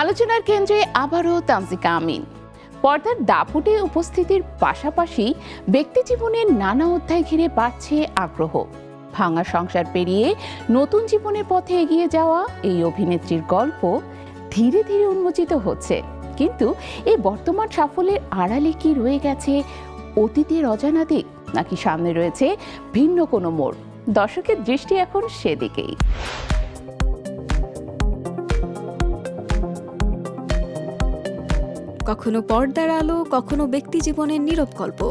আলোচনার কেন্দ্রে আবারও তানজিকা আমিন। পর্দার দাপুটে উপস্থিতির পাশাপাশি ব্যক্তিজীবনের নানা অধ্যায় ঘিরে বাড়ছে আগ্রহ। ভাঙা সংসার পেরিয়ে নতুন জীবনের পথে এগিয়ে যাওয়া এই অভিনেত্রীর গল্প ধীরে ধীরে উন্মোচিত হচ্ছে। কিন্তু এই বর্তমান সাফল্যের আড়ালে কি রয়ে গেছে অতীতের অজানা দিক, নাকি সামনে রয়েছে ভিন্ন কোনো মোড়? দর্শকের দৃষ্টি এখন সেদিকেই। কখনো পর্দার আলো, কখনো ব্যক্তি জীবনের নীরব গল্প,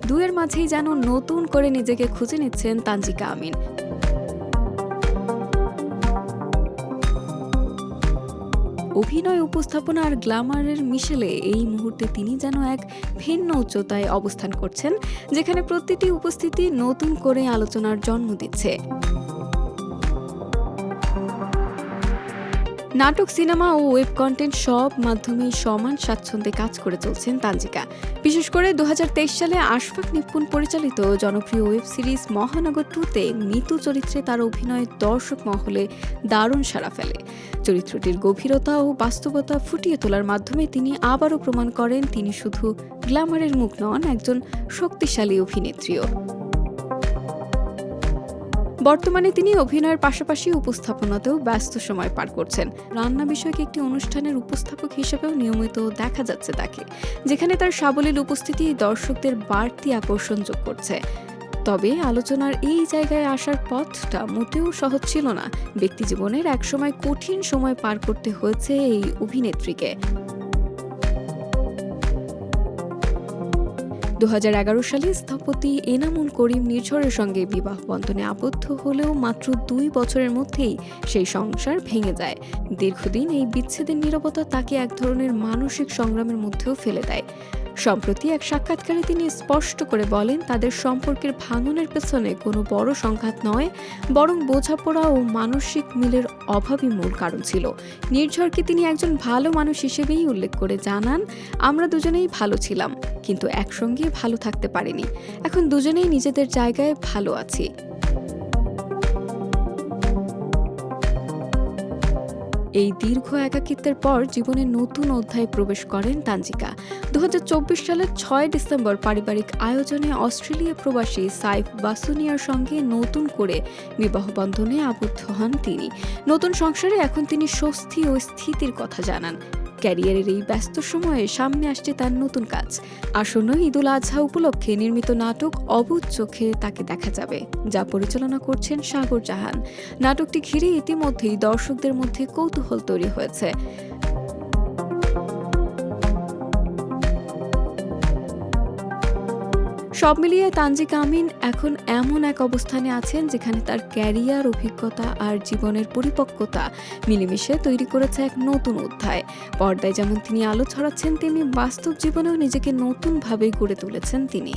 দুয়ের মাঝেই যেন নতুন করে নিজেকে খুঁজে নিচ্ছেন তানজিকা আমিন। অভিনয়, উপস্থাপনা আর গ্ল্যামারের মিশেলে এই মুহূর্তে তিনি যেন এক ভিন্ন উচ্চতায় অবস্থান করছেন, যেখানে প্রতিটি উপস্থিতি নতুন করে আলোচনার জন্ম দিচ্ছে। নাটক, সিনেমা ও ওয়েব কন্টেন্ট সব মাধ্যমেই সমান স্বাচ্ছন্দ্যে কাজ করে চলছেন তানজিকা। বিশেষ করে 2023 সালে আশফাক নিপুণ পরিচালিত জনপ্রিয় ওয়েব সিরিজ মহানগর 2-তে মিতু চরিত্রে তার অভিনয় দর্শক মহলে দারুণ সাড়া ফেলে। চরিত্রটির গভীরতা ও বাস্তবতা ফুটিয়ে তোলার মাধ্যমে তিনি আবারও প্রমাণ করেন তিনি শুধু গ্ল্যামারের মুখ নন, একজন শক্তিশালী অভিনেত্রীও। বর্তমানে তিনি অভিনয়ের পাশাপাশি উপস্থাপনাতেও ব্যস্ত সময় পার করছেন। রান্না বিষয়ক একটি অনুষ্ঠানের উপস্থাপক হিসেবেও নিয়মিত দেখা যাচ্ছে তাকে, যেখানে তার সাবলীল উপস্থিতি দর্শকদের বাড়তি আকর্ষণ যোগ করছে। তবে আলোচনার এই জায়গায় আসার পথটা মোটেও সহজ ছিল না। ব্যক্তিজীবনের একসময় কঠিন সময় পার করতে হয়েছে এই অভিনেত্রীকে। 2011 সালে স্থপতি এনামুল করিম নির্ঝরের সঙ্গে বিবাহ বন্ধনে আবদ্ধ হলেও মাত্র 2 বছরের মধ্যেই সেই সংসার ভেঙে যায়। দীর্ঘদিন এই বিচ্ছেদের নীরবতা তাকে এক ধরনের মানসিক সংগ্রামের মধ্যেও ফেলে দেয়। সম্প্রতি এক সাক্ষাৎকারে তিনি স্পষ্ট করে বলেন, তাদের সম্পর্কের ভাঙনের পেছনে কোনো বড় সংঘাত নয়, বরং বোঝাপড়া ও মানসিক মিলের অভাবই মূল কারণ ছিল। নির্ঝরকে তিনি একজন ভালো মানুষ হিসেবেই উল্লেখ করে জানান, আমরা দুজনেই ভালো ছিলাম, কিন্তু একসঙ্গে ভালো থাকতে পারিনি। এখন দুজনেই নিজেদের জায়গায় ভালো আছি। এই দীর্ঘ একাকিত্বের পর জীবনে নতুন অধ্যায়ে প্রবেশ করেন তানজিকা। 2024 সালের 6 ডিসেম্বর পারিবারিক আয়োজনে অস্ট্রেলিয়া প্রবাসী সাইফ বাসুনিয়ার সঙ্গে নতুন করে বিবাহ বন্ধনে আবদ্ধ হন তিনি। নতুন সংসারে এখন তিনি স্বস্তি ও স্থিতির কথা জানান। ক্যারিয়ারের এই ব্যস্ত সময়ে সামনে আসছে তার নতুন কাজ। আসন্ন ঈদুল আজহা উপলক্ষে নির্মিত নাটক অবুঝ চোখে তাকে দেখা যাবে, যা পরিচালনা করছেন সাগর জাহান। নাটকটি ঘিরে ইতিমধ্যেই দর্শকদের মধ্যে কৌতূহল তৈরি হয়েছে। সব মিলিয়ে তানজিকা আমিন এখন এমন এক অবস্থানে আছেন, যেখানে তার ক্যারিয়ার, অভিজ্ঞতা আর জীবনের পরিপক্কতা মিলেমিশে তৈরি করেছে এক নতুন অধ্যায়। পর্দায় যেমন তিনি আলো ছড়াচ্ছেন, তেমনি বাস্তব জীবনেও নিজেকে নতুনভাবে গড়ে তুলেছেন তিনি।